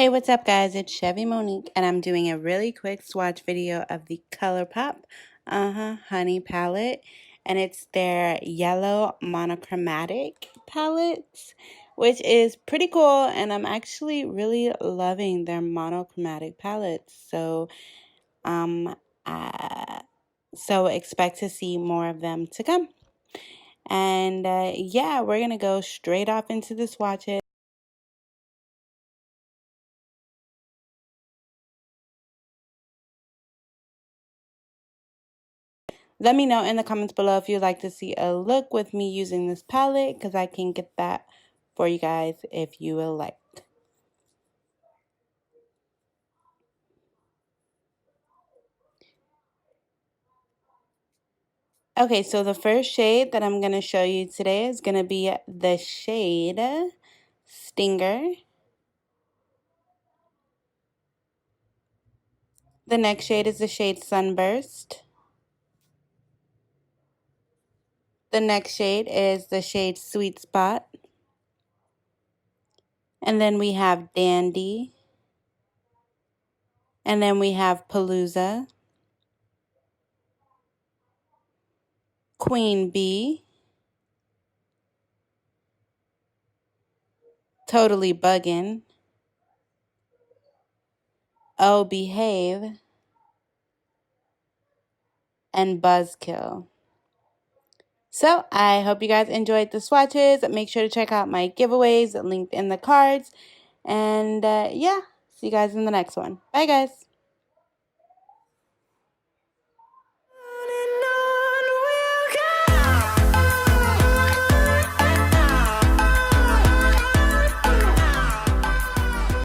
Hey, what's up guys? It's Chevy Monique and I'm doing a really quick swatch video of the Colourpop Honey palette, and it's their yellow monochromatic palettes, which is pretty cool, and I'm actually really loving their monochromatic palettes. So expect to see more of them to come. And yeah, we're gonna go straight off into the swatches. Let me know in the comments below if you'd like to see a look with me using this palette, because I can get that for you guys if you will like. Okay, so the first shade that I'm going to show you today is going to be the shade Stinger. The next shade is the shade Sunburst. The next shade is the shade Sweet Spot. And then we have Dandy. And then we have Palooza. Queen Bee. Totally Buggin'. Oh, Behave. And Buzzkill. So I hope you guys enjoyed the swatches. Make sure to check out my giveaways linked in the cards. And yeah, see you guys in the next one. Bye guys.